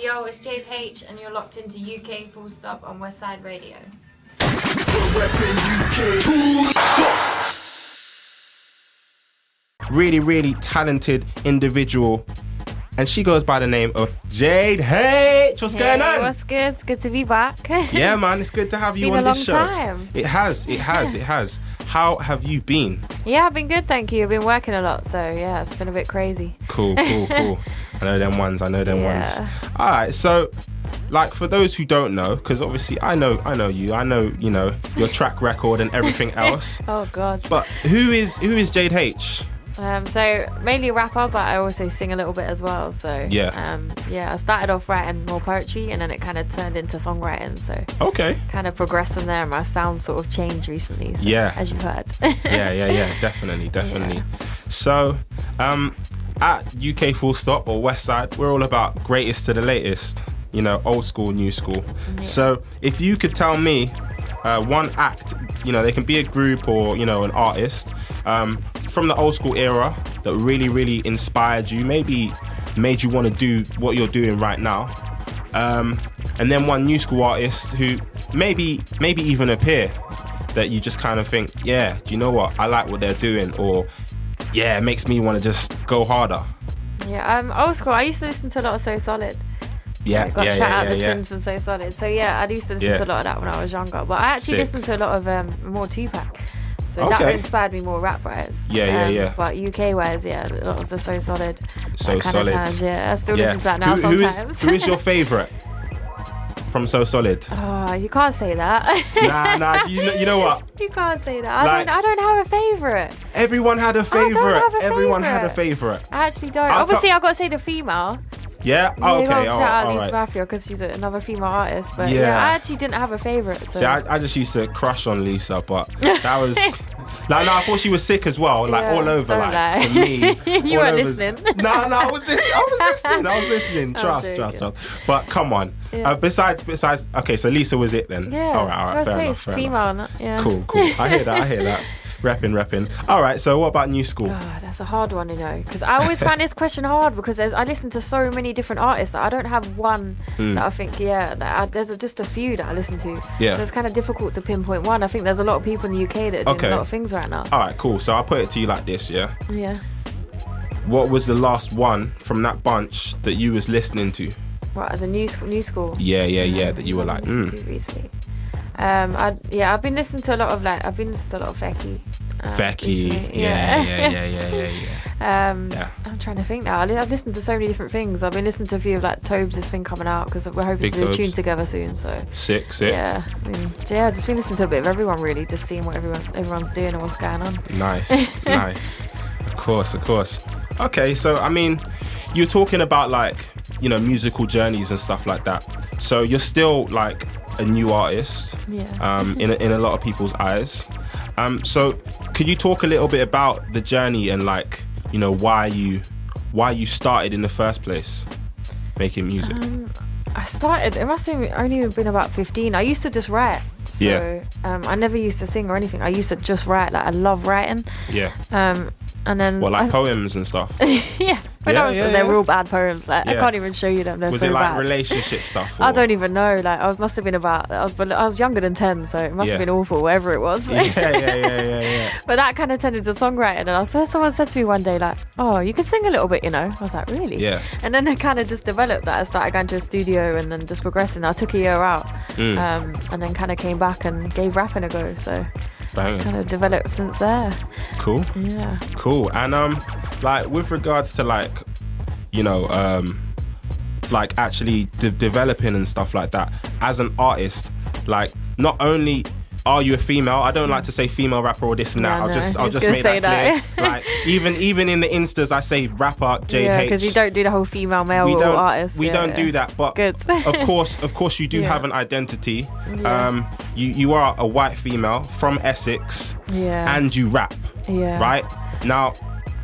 Yo, it's Jade H, and you're locked into UK Full Stop on West Side Radio. Really, really talented individual, and she goes by the name of Jade H. What's going on? What's good? It's good to be back. Yeah, man, it's good to have you on this show. It's been a long time. It has. How have you been? Yeah, I've been good, thank you. I've been working a lot, so yeah, it's been a bit crazy. Cool. I know them ones. All right, so like for those who don't know, because obviously I know you. I know, your track record and everything else. Oh God. But who is Jade H? So mainly a rapper, but I also sing a little bit as well. So I started off writing more poetry, and then it kind of turned into songwriting. So kind of progressed from there. And my sound sort of changed recently. So, as you heard. yeah, definitely. Yeah. So, at UK Full Stop or West Side, we're all about greatest to the latest. Old school, new school. Yeah. So, if you could tell me one act, they can be a group or an artist. From the old school era that really, really inspired you, maybe made you want to do what you're doing right now. And then one new school artist who maybe even a peer that you just kind of think, yeah, do you know what? I like what they're doing, or yeah, it makes me want to just go harder. Yeah, old school. I used to listen to a lot of So Solid. So shout out the twins from So Solid. So yeah, I used to listen to a lot of that when I was younger. But I actually listened to a lot of more Tupac. So that inspired me more rap wise. Yeah. But UK wise, a lot of the So Solid. So Solid. I still listen to that now sometimes. Who is your favourite from So Solid? Oh, you can't say that. Nah. You know what? You can't say that. I don't have a favourite. Everyone had a favourite. Everyone had a favourite. I actually don't. Obviously, I've got to say the female. Yeah? Oh, okay. Shout out Lisa Mafia because she's another female artist. But I actually didn't have a favourite. So. See, I just used to crush on Lisa, but that was... I thought she was sick as well, all over, for me. You weren't listening. No, I was listening. Trust. But come on. Yeah. Besides, okay, so Lisa was it then? Yeah. All right, fair enough. Female, yeah. Cool. I hear that. Repping. All right, so what about new school? Oh, that's a hard one, because I always find this question hard because I listen to so many different artists that I don't have one that I think, there's just a few that I listen to. Yeah. So it's kind of difficult to pinpoint one. I think there's a lot of people in the UK that are doing a lot of things right now. All right, cool. So I'll put it to you like this, yeah? Yeah. What was the last one from that bunch that you was listening to? What, the new school? Yeah, that you were like, to recently. I've been listening to a lot of Fecky. Fecky, yeah. I'm trying to think now. I've listened to so many different things. I've been listening to a few of Tobes' thing coming out because we're hoping to do a tune together soon. So sick. Yeah, I've just been listening to a bit of everyone really, just seeing what everyone's doing and what's going on. Nice. Of course. Okay, so you're talking about musical journeys and stuff like that. So you're still a new artist, in a lot of people's eyes. So could you talk a little bit about the journey and why you started in the first place making music? I started, it must have only been about 15. I used to just write. So I never used to sing or anything. I used to just write. I love writing. Yeah. And then poems and stuff. Yeah. They're real bad poems. I can't even show you them. They're was so it bad. Relationship stuff? Or? I don't even know. I must have been about. I was younger than 10, so it must have been awful, whatever it was. Yeah. But that kind of turned into songwriting, and I swear someone said to me one day, "Oh, you can sing a little bit, I was like, "Really?" Yeah. And then it kind of just developed that. I started going to a studio and then just progressing. I took a year out, and then kind of came back and gave rapping a go. So. It's kind of developed since there. Cool. Yeah. Cool. And with regards to actually developing and stuff like that as an artist, not only are you a female? I don't like to say female rapper or this and that. I'll just make that clear. Even in the instas, I say rapper Jade H. because you don't do the whole female male artist. We don't do that. But of course, you do have an identity. Yeah. You are a white female from Essex, and you rap. Yeah. Right now,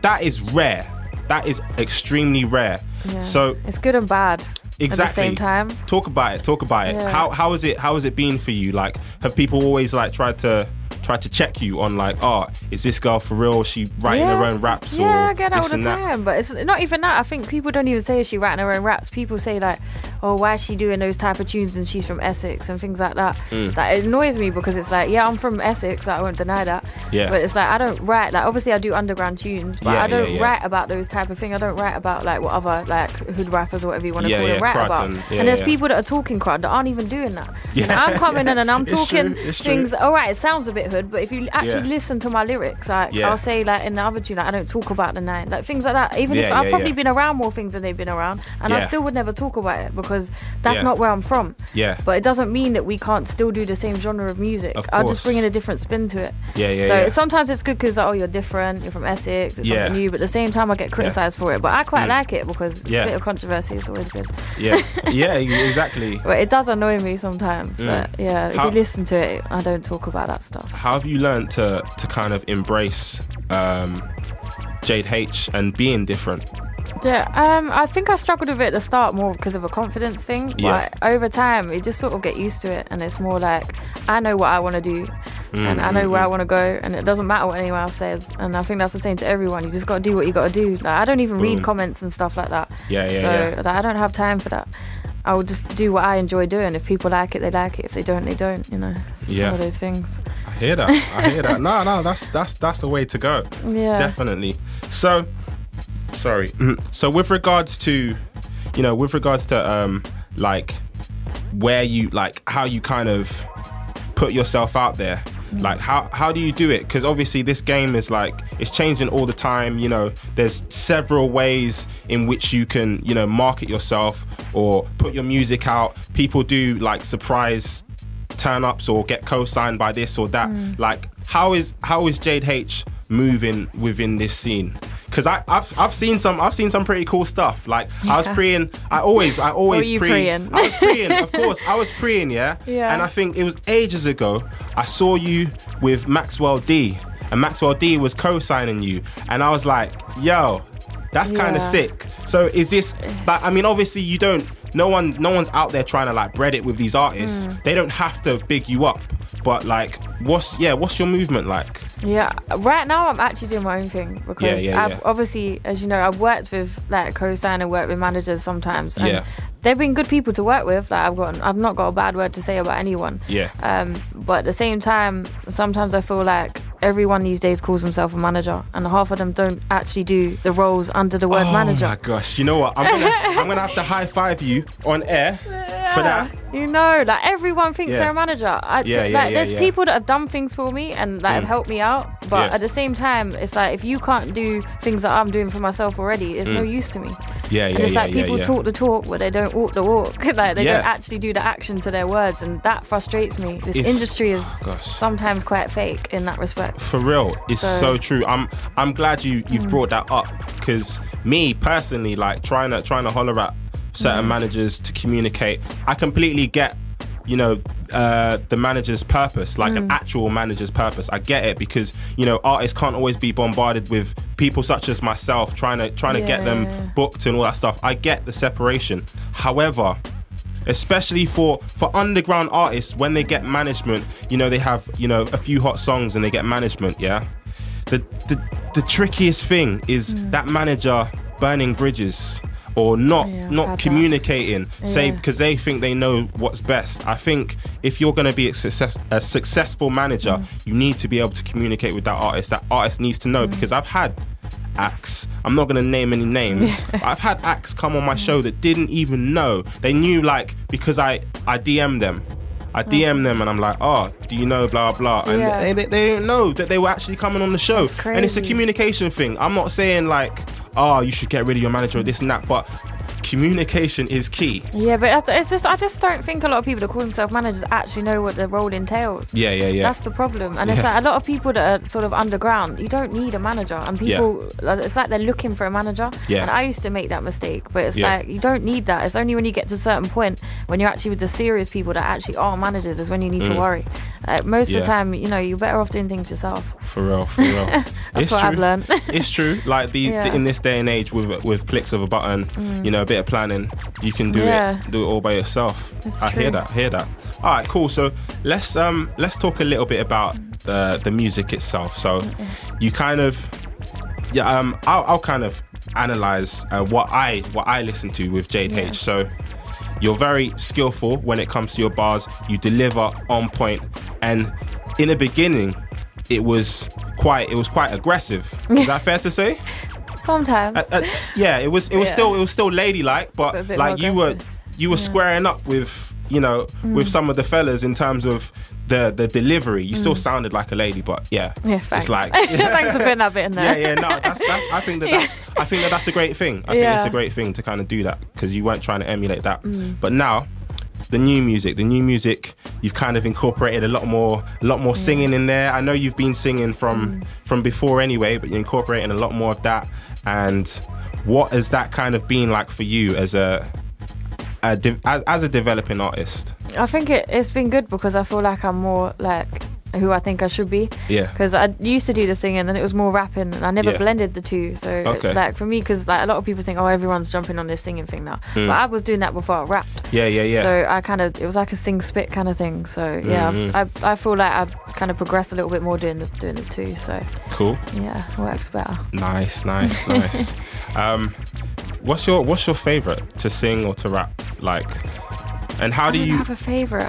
that is rare. That is extremely rare. Yeah. So it's good and bad. Exactly. At the same time. Talk about it. Yeah. How has it been for you? Have people always tried to tried to check you on like, oh, is this girl for real? Is she writing her own raps? Yeah, I get that all the time. But it's not even that. I think people don't even say, is she writing her own raps? People say like, oh, why is she doing those type of tunes and she's from Essex and things like that. That annoys me, because it's like, yeah, I'm from Essex, I won't deny that. Yeah. But it's like, I don't write, like obviously I do underground tunes, but I don't write about those type of things. I don't write about like what other like hood rappers or whatever you want to call them write about. And there's people that are talking crud that aren't even doing that. And I'm coming in and I'm talking things, alright, it sounds a bit hood, but if you actually listen to my lyrics, like I'll say like in the other tune, like, I don't talk about the 9, like things like that. Even if I've probably been around more things than they've been around, and I still would never talk about it, because that's not where I'm from. But it doesn't mean that we can't still do the same genre of music. I'll just bring in a different spin to it. So sometimes it's good because, oh, you're different, you're from Essex, it's something new, but at the same time I get criticised for it. But I quite like it, because a bit of controversy is always good. Exactly. But it does annoy me sometimes. But if you listen to it, I don't talk about that stuff. How have you learned to kind of embrace Jade H and being different? I think I struggled with it at the start more because of a confidence thing, but over time you just sort of get used to it, and it's more like, I know what I want to do, and I know where I want to go, and it doesn't matter what anyone else says. And I think that's the same to everyone. You just got to do what you got to do. Like, I don't even read comments and stuff like that. Like, I don't have time for that. I will just do what I enjoy doing. If people like it, they like it. If they don't, they don't. You know, it's just one of those things. I hear that. No, that's the way to go. Yeah, definitely. So with regards to like where you, like how you kind of put yourself out there, like how do you do it? Because obviously this game is like, it's changing all the time. You know, there's several ways in which you can, you know, market yourself or put your music out. People do like surprise turn-ups or get co-signed by this or that. Like how is Jade H moving within this scene? Because I've seen some pretty cool stuff. Like I was preying. I always prey. I was preying. Of course, I was preying. Yeah. And I think it was ages ago. I saw you with Maxwell D, and Maxwell D was co-signing you, and I was like, yo, that's kind of sick. So is this? Like, I mean, obviously you don't. No one's out there trying to like bread it with these artists. They don't have to big you up. But like, what's your movement like? Yeah, right now I'm actually doing my own thing, because I've obviously, as you know, I've worked with like co-sign and worked with managers sometimes, and they've been good people to work with. Like I've not got a bad word to say about anyone. But at the same time, sometimes I feel like everyone these days calls themselves a manager, and half of them don't actually do the roles under the word manager. Oh my gosh, you know what? I'm gonna have to high five you on air for that. You know, like everyone thinks they're a manager. There's people that have done things for me and that have helped me out, but at the same time, it's like, if you can't do things that I'm doing for myself already, it's no use to me. And it's like people talk the talk, but they don't walk the walk. Like they don't actually do the action to their words, and that frustrates me. This industry is sometimes quite fake in that respect. For real, it's so true. I'm glad you've brought that up, because me personally, like trying to holler at certain managers to communicate, I completely get, you know, the manager's purpose, like an actual manager's purpose. I get it, because, you know, artists can't always be bombarded with people such as myself trying to get them booked and all that stuff. I get the separation. However, especially for underground artists, when they get management, you know, they have, you know, a few hot songs and they get management, the trickiest thing is that manager burning bridges or not communicating, say, because they think they know what's best. I think if you're going to be a successful manager, you need to be able to communicate with that artist. That artist needs to know, because I've had acts, I'm not going to name any names, but I've had acts come on my show that didn't even know. They knew, like, because I DM'd them. I DM them and I'm like, oh, do you know blah blah, and they didn't know that they were actually coming on the show. And it's a communication thing. I'm not saying like, oh, you should get rid of your manager or this and that, but communication is key. Yeah, but it's just, I just don't think a lot of people that call themselves managers actually know what the role entails. Yeah. That's the problem. And it's like a lot of people that are sort of underground, you don't need a manager. And people, it's like they're looking for a manager. Yeah. And I used to make that mistake, but it's like, you don't need that. It's only when you get to a certain point, when you're actually with the serious people that actually are managers, is when you need to worry. Most of the time, you know, you're better off doing things yourself. For real. That's what I've learned. It's true. Like in this day and age, with clicks of a button, you know, a bit of planning, you can do it all by yourself. I hear that. All right, cool. So let's talk a little bit about the music itself. So you kind of, I'll kind of analyze what I listen to with Jade H. So you're very skillful when it comes to your bars. You deliver on point, and in the beginning, it was quite aggressive. Is that fair to say? Sometimes. It was still ladylike, but like you were squaring up with with some of the fellas in terms of the delivery. You still sounded like a lady, but thanks. It's like thanks for putting that bit in there. No, I think that's a great thing. I think it's a great thing to kind of do that, because you weren't trying to emulate that. But now, the new music, you've kind of incorporated a lot more singing in there. I know you've been singing from before anyway, but you're incorporating a lot more of that. And what has that kind of been like for you as a developing artist? I think it's been good, because I feel like I'm more like who I think I should be. Because I used to do the singing and it was more rapping, and I never blended the two. So like for me, because like a lot of people think, oh, everyone's jumping on this singing thing now, but I was doing that before I rapped. So I kind of, it was like a sing spit kind of thing. So I feel like I've kind of progressed a little bit more doing the two. So cool. Yeah, works better. Nice. What's your favorite to sing or to rap, like? And how do you have a favorite?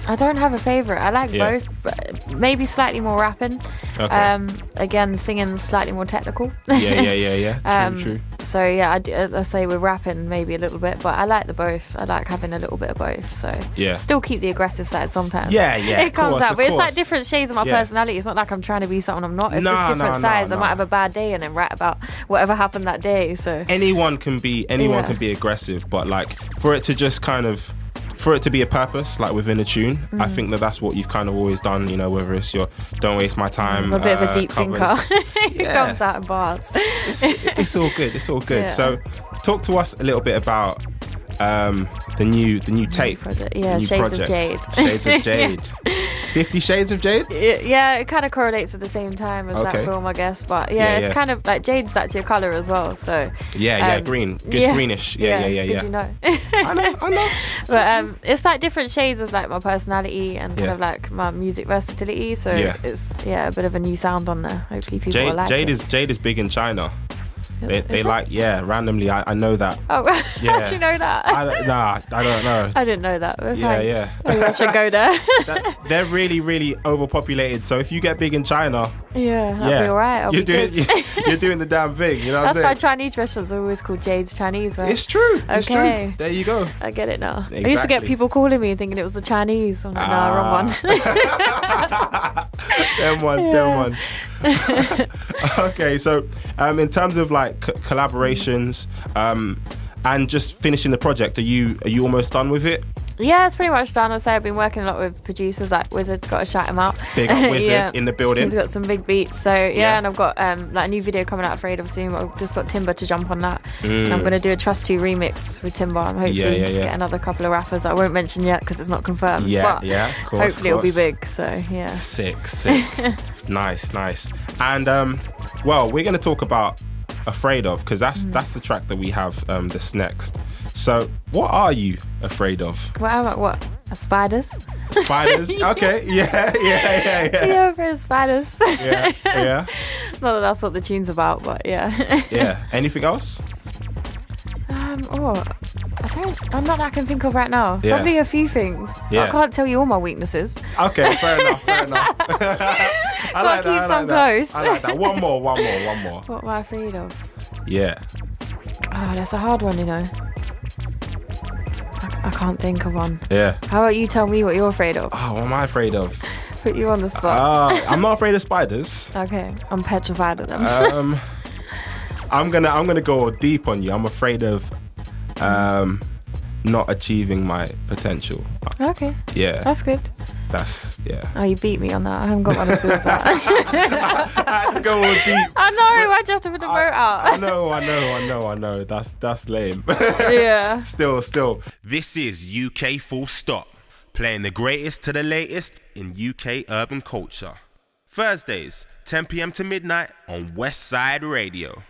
I don't have a favorite. I like both, but maybe slightly more rapping. Again, singing slightly more technical. True. So I say with rapping maybe a little bit, but I like the both. I like having a little bit of both. So still keep the aggressive side sometimes. It comes out, but it's like different shades of my personality. It's not like I'm trying to be someone I'm not. It's just different sides. I might have a bad day and then write about whatever happened that day. So anyone can be aggressive, but like for it to just kind of, for it to be a purpose, like within a tune, I think that's what you've kind of always done, whether it's your Don't Waste My Time. I'm a bit of a deep thinker. It comes out in bars. It's all good. Yeah. So talk to us a little bit about the new tape. Project. Shades of Jade. Shades of Jade. 50 Shades of Jade? It kind of correlates at the same time as that film, I guess. But it's kind of like Jade's actually a colour as well. So green. It's greenish. Good you know. I know. But it's like different shades of like my personality and kind of like my music versatility. So it's a bit of a new sound on there. Hopefully people will like it. Jade is big in China. They like, randomly, I know that. Oh, how do you know that? I don't know. I didn't know that. Maybe I should go there. They're really, really overpopulated. So if you get big in China, that'll be alright. You're doing the damn thing. You know what I'm saying? That's why Chinese restaurants are always called Jade's Chinese, right? It's true. It's true. There you go. I get it now. Exactly. I used to get people calling me thinking it was the Chinese. I'm like, no, wrong one. them ones. Okay, so in terms of like collaborations and just finishing the project, are you almost done with it? Yeah, it's pretty much done. I say I've been working a lot with producers like Wizard. Got to shout him out. Big up Wizard in the building. He's got some big beats. So and I've got like a new video coming out Afraid of soon. I've just got Timber to jump on that. And I'm going to do a Trust 2 remix with Timber. I'm hopefully get another couple of rappers that I won't mention yet because it's not confirmed. But of course, hopefully it'll be big. So Sick. Nice. And we're going to talk about Afraid Of, because that's the track that we have this next. So what are you afraid of? What? Spiders? Spiders? Okay. Yeah. Yeah, afraid of spiders. Yeah. Not that that's what the tune's about, but yeah. Anything else? I'm not that I can think of right now. Probably a few things. Yeah. I can't tell you all my weaknesses. Okay, fair enough. I like keep some close. I like that. One more. What am I afraid of? Yeah. Oh, that's a hard one, I can't think of one. Yeah. How about you tell me what you're afraid of? Oh, what am I afraid of? Put you on the spot. I'm not afraid of spiders. Okay, I'm petrified of them. I'm gonna go deep on you. I'm afraid of not achieving my potential. Okay. Yeah. That's good. Oh, you beat me on that. I haven't got one as good as that. I had to go all deep. I know. Why'd you have to put the boat out? I know. That's lame. Yeah. Still. This is UK Full Stop, playing the greatest to the latest in UK urban culture. Thursdays, 10 p.m. to midnight on West Side Radio.